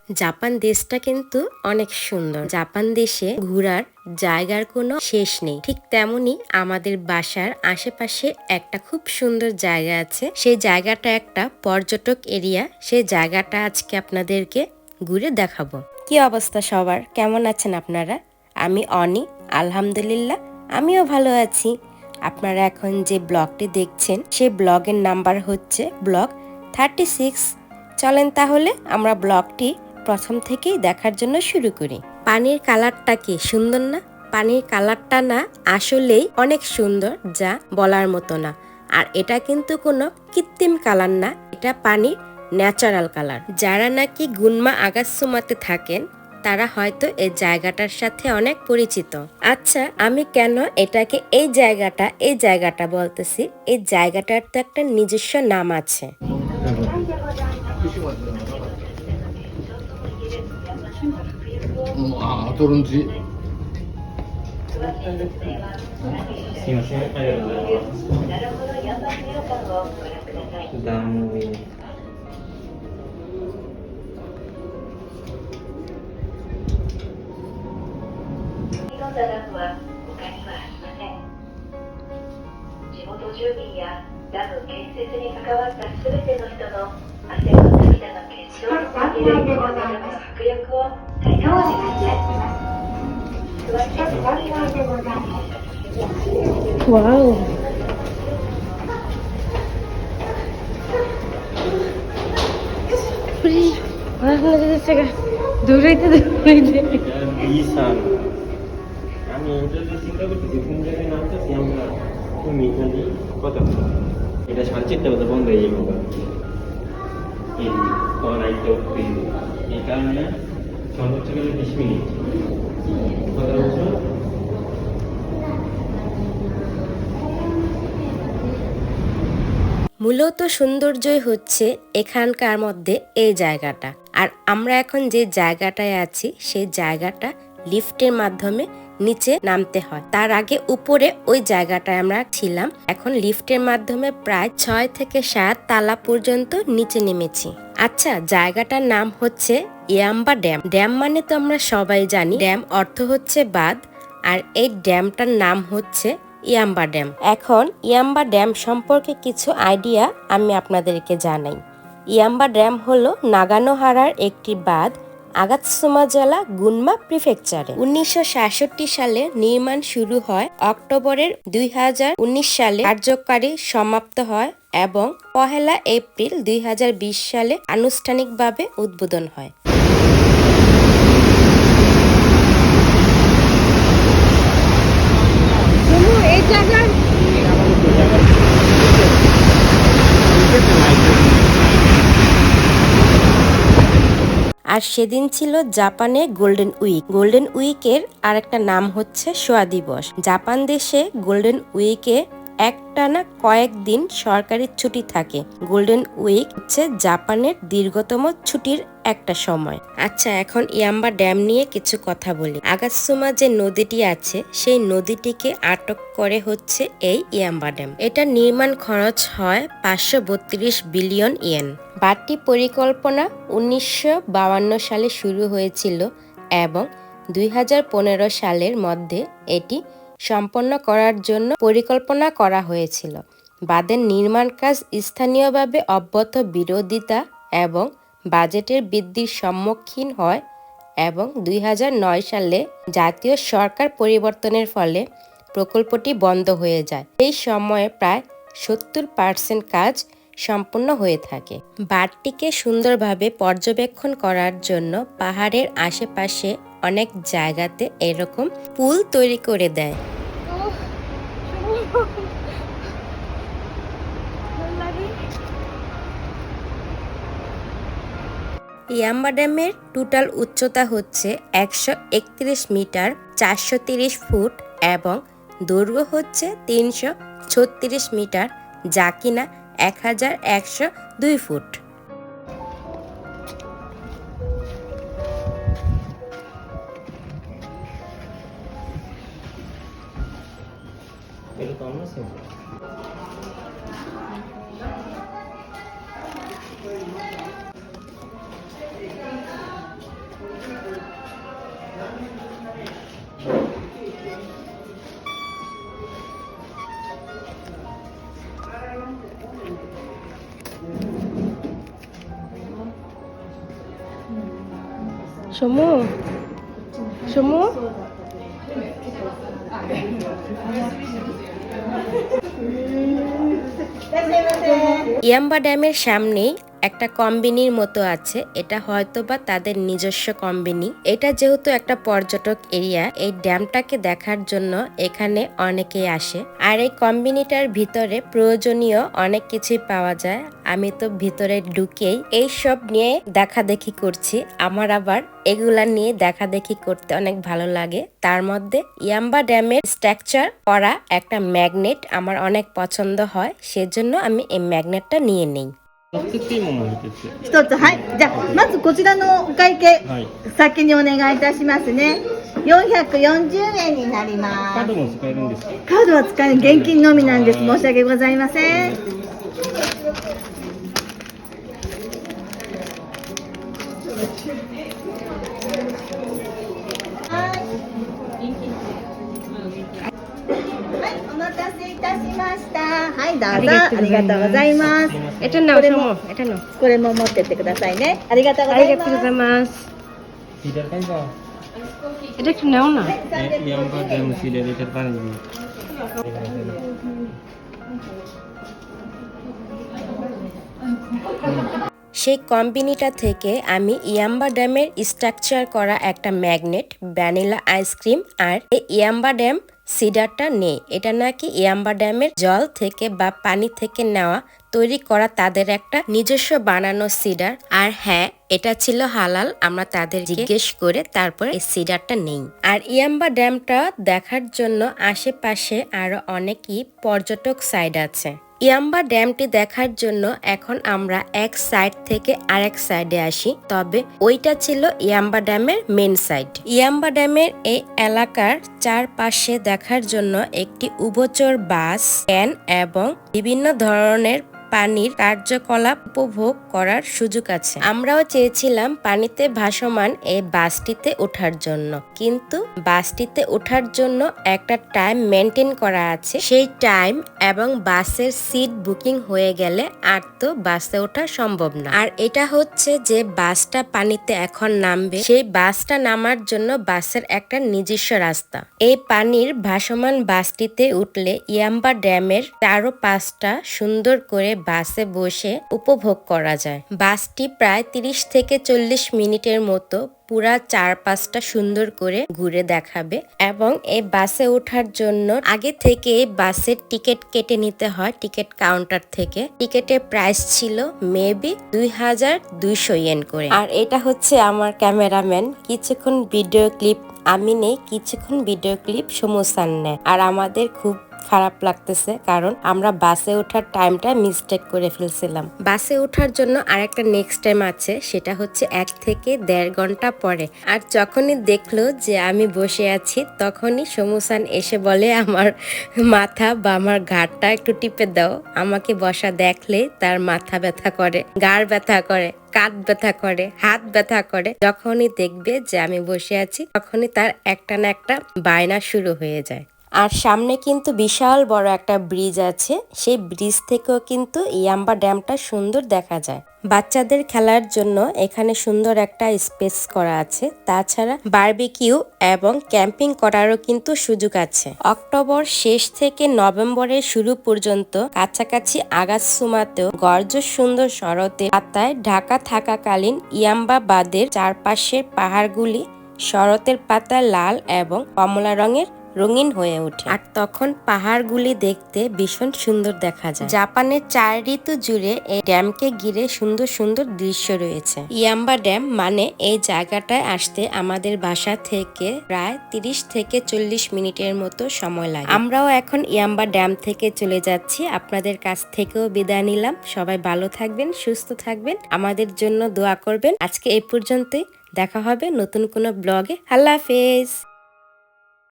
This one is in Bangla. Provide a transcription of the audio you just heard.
জাপান দেশটা কিন্তু অনেক সুন্দর। জাপান দেশে ঘোরার জায়গার কোনো শেষ নেই। ঠিক তেমনি আমাদের বাসার আশেপাশে একটা খুব সুন্দর জায়গা আছে। সেই জায়গাটা একটা পর্যটক এরিয়া। সেই জায়গাটা আজকে আপনাদেরকে ঘুরে দেখাবো। কি অবস্থা সবার? কেমন আছেন আপনারা? আমি অনি, আলহামদুলিল্লাহ আমিও ভালো আছি। আপনারা এখন যে ব্লগটি দেখছেন সেই ব্লগের নাম্বার হচ্ছে ব্লগ 36। চলেন তাহলে আমরা ব্লগটি প্রথম থেকেই দেখার জন্য শুরু করি। পানির কালারটা কি সুন্দর না? পানির কালারটা না আসলেই অনেক সুন্দর, যা বলার মতো না। আর এটা কিন্তু কোনো কৃত্রিম কালার না, এটা পানির ন্যাচারাল কালার। যারা নাকি গুনমা আগাসুমাতে থাকেন তারা হয়তো এই জায়গাটার সাথে অনেক পরিচিত। আচ্ছা, আমি কেন এটাকে এই জায়গাটা বলতেছি? এই জায়গাটার তো একটা নিজস্ব নাম আছে। তরুণজি ওয়াও, দৌড়াইতে বিশাল। আমি যদি চিন্তা করতেছি কোন জায়গায় নামতেছি আমরা, তুমি এখানে কত এটা 4:30 বাজে বন্ধ হয়ে যাবে। এই তোমার আইতে উঠতে এই কারণে সর্বোচ্চ গেলে 20 মিনিট কথা বলছো। মূলত সৌন্দর্যই হচ্ছে এখানকার মধ্যে এই জায়গাটা। আর আমরা এখন যে জায়গাটায় আছি সেই জায়গাটা লিফটের মাধ্যমে নিচে নামতে হয়। তার আগে উপরে ওই জায়গাটায় আমরা ছিলাম। এখন লিফটের মাধ্যমে প্রায় 6 থেকে 7 তালা পর্যন্ত নিচে নেমেছি। আচ্ছা, জায়গাটার নাম হচ্ছে ইয়াম্বা ড্যাম। ড্যাম মানে তো আমরা সবাই জানি, ড্যাম অর্থ হচ্ছে বাঁধ। আর এই ড্যামটার নাম হচ্ছে ইয়াম্বা ড্যাম। এখন ইয়াম্বা ড্যাম সম্পর্কে কিছু আইডিয়া আমি আপনাদেরকে জানাই। ইয়াম্বা ড্যাম হলো নাগানোহারার একটি বাঁধ, আগাতসুমা জেলা, গুনমা প্রিফেকচারে। 1966 সালে নির্মাণ শুরু হয়। অক্টোবরের 2019 সালে কার্যকারী সমাপ্ত হয় এবং 1 এপ্রিল 2020 সালে আনুষ্ঠানিকভাবে উদ্বোধন হয়। আর সেদিন ছিল জাপানে গোল্ডেন উইক। গোল্ডেন উইকের আরেকটা নাম হচ্ছে শোয়া দিবস। জাপান দেশে গোল্ডেন উইকে একটানা কয়েকদিন সরকারি ছুটি থাকে। গোল্ডেন উইক হচ্ছে জাপানের দীর্ঘতম ছুটির একটা সময়। আচ্ছা, এখন ইয়াম্বা ড্যাম নিয়ে কিছু কথা বলি। আগাতসুমা যে নদীটি আছে সেই নদীটিকে আটক করে হচ্ছে এই ইয়াম্বা ড্যাম। এটা নির্মাণ খরচ হয় 532 বিলিয়ন ইয়েন। বাঁধটি পরিকল্পনা 1952 সালে শুরু হয়েছিল এবং 2015 সালের মধ্যে এটি সম্পন্ন করার জন্য পরিকল্পনা করা হয়েছিল। বাঁধের নির্মাণ কাজ স্থানীয়ভাবে অব্যাহত বিরোধিতা এবং বাজেটের বৃদ্ধির সম্মুখীন হয় এবং 2009 সালে জাতীয় সরকার পরিবর্তনের ফলে প্রকল্পটি বন্ধ হয়ে যায়। এই সময়ে প্রায় 70% কাজ সম্পূর্ণ হয়ে থাকে। বাঁধটিকে সুন্দরভাবে পর্যবেক্ষণ করার জন্য পাহাড়ের আশেপাশে অনেক জায়গাতে এরকম পুল তৈরি করে দেয়। ইয়াম্বা ড্যামের টোটাল উচ্চতা হচ্ছে 131 মিটার 430 ফুট এবং দৈর্ঘ্য হচ্ছে 336 মিটার, যা কিনা 1102 ফুট। সমু সমু ইয়াম্বা ড্যামের সামনেই একটা কম্বিনির মতো আছে, এটা হয়তোবা তাদের নিজস্ব কম্বিনি। এটা যেহেতু একটা পর্যটক এরিয়া, এই ড্যামটাকে দেখার জন্য এখানে অনেকেই আসে। আর এই কম্বিনিটার ভিতরে প্রয়োজনীয় অনেক কিছুই পাওয়া যায়। আমি তো ভিতরে ঢুকেই এই সব নিয়ে দেখাদেখি করছি। আমার আবার এগুলা নিয়ে দেখাদেখি করতে অনেক ভালো লাগে। তার মধ্যে ইয়াম্বা ড্যামের স্ট্রাকচার করা একটা ম্যাগনেট আমার অনেক পছন্দ হয়, সেজন্য আমি এই ম্যাগনেটটা নিয়ে নেই। 作っていいものを一つ。一つ、はい。じゃあ、まずこちらのお会計、はい。先にお願いいたしますね。440円になりカます。ードも使えるんですか？カードは使える、現金のみなんです。申し訳ございません。はい、お待たせいたしました。はい、どうぞ。ありがとうございます。 এটা নাও সমু, এটা নাও। これも持ってってくださいね。ありがとうございます。 মাছ। সিডার পাইবা? এটা একটু নাও না। ইয়াম্বা ড্যাম সিডার এটার পানি দিই। সেই কম্বিনিটা থেকে আমি ইয়াম্বা ড্যামের স্ট্রাকচার করা একটা ম্যাগনেট, ভ্যানিলা আইসক্রিম আর এই ইয়াম্বা ড্যাম সিডারটা নেই। এটা নাকি ইয়াম্বা ড্যামের জল থেকে বা পানি থেকে নেওয়া, তৈরি করা তাদের একটা নিজস্ব বানানো সিডার। আর হ্যাঁ, এটা ছিল হালাল। আমরা তাদের জিজ্ঞেস করে তারপর এই সিডারটা নেই। আর ইয়াম্বা ড্যামটা দেখার জন্য আশেপাশে আরো অনেকই পর্যটক সাইড আছে। ইয়াম্বা ড্যামটি দেখার জন্য এখন আমরা এক সাইড থেকে আরেক সাইডে আসি, তবে ওইটা ছিল ইয়াম্বা ড্যামের মেন সাইড। ইয়াম্বা ড্যামের এই এলাকার চারপাশে দেখার জন্য একটি উভচর বাস, ট্রেন এবং বিভিন্ন ধরনের পানির কার্যকলাপ উপভোগ করার সুযোগ আছে। আমরাও চেয়েছিলাম পানিতে ভাসমান এই বাসটিতে ওঠার জন্য, কিন্তু বাসটিতে ওঠার জন্য একটা টাইম মেনটেন করা আছে। সেই টাইম এবং বাসের সিট বুকিং হয়ে গেলে আর তো বাসে ওঠা সম্ভব না। আর এটা হচ্ছে যে বাসটা পানিতে এখন নামবে, সেই বাসটা নামার জন্য বাসের একটা নিজস্ব রাস্তা। এই পানির ভাসমান বাসটিতে উঠলে ইয়াম্বা ড্যামের 4-5টা সুন্দর করে বাসে বসে উপভোগ করা যায়। বাসটি প্রায় 30 থেকে 40 মিনিটের মতো পুরা 4-5টা সুন্দর করে ঘুরে দেখাবে। এবং এই বাসে ওঠার জন্য আগে থেকে বাসের টিকিট কেটে নিতে হয় টিকিট কাউন্টার থেকে। টিকিটের প্রাইস ছিল মেবি 2200 ইয়েন করে। আর এটা হচ্ছে আমার ক্যামেরাম্যান। কিছুক্ষণ ভিডিও ক্লিপ আমি নেই, কিছুক্ষণ ভিডিও ক্লিপ সমুসান নেয়। আর আমাদের খুব খারাপ লাগতেছে, কারণ আমরা বাসে ওঠার টাইমটা মিস্টেক করে ফেলছিলাম। বাসে ওঠার জন্য আরেকটা নেক্সট টাইম আছে, সেটা হচ্ছে 1 থেকে 1.5 ঘন্টা পরে। আর যখনই দেখলো যে আমি বসে আছি, তখনই সমুসান এসে বলে আমার মাথা বা আমার ঘাড়টা একটু টিপে দাও। আমাকে বসা দেখলে তার মাথা ব্যথা করে, ঘাড় ব্যথা করে, কাঁধ ব্যথা করে, হাত ব্যথা করে। যখনই দেখবে যে আমি বসে আছি, তখনই তার একটা না একটা বায়না শুরু হয়ে যায়। আর সামনে কিন্তু বিশাল বড় একটা ব্রিজ আছে, সেই ব্রিজ থেকেও কিন্তু ইয়াম্বা ড্যামটা সুন্দর দেখা যায়। বাচ্চাদের খেলার জন্য এখানে সুন্দর একটা স্পেস করা আছে। তাছাড়া বারবিকিউ এবং ক্যাম্পিং করারও কিন্তু সুযোগ আছে। অক্টোবর শেষ থেকে নভেম্বরের শুরু পর্যন্ত কাছাকাছি আগাছুমাতেও গর্জস সুন্দর শরতের পাতায় ঢাকা থাকাকালীন ইয়াম্বা বাঁধের চারপাশের পাহাড়গুলি শরতের পাতা লাল এবং কমলা রঙের রঙিন হয়ে ওঠে। আর তখন পাহাড়গুলি দেখতে ভীষণ সুন্দর দেখা যায়। জাপানের 4 ঋতু জুড়ে এই ড্যামকে ঘিরে সুন্দর সুন্দর দৃশ্য রয়েছে। ইয়াম্বা ড্যাম মানে এই জায়গাটায় আসতে আমাদের বাসা থেকে প্রায় 30 থেকে 40 মিনিটের মতো সময় লাগে। আমরাও এখন ইয়াম্বা ড্যাম থেকে চলে যাচ্ছি। আপনাদের কাছ থেকেও বিদায় নিলাম। সবাই ভালো থাকবেন, সুস্থ থাকবেন, আমাদের জন্য দোয়া করবেন। আজকে এই পর্যন্তই, দেখা হবে নতুন কোনো ব্লগে। আল্লাহ হাফেজ।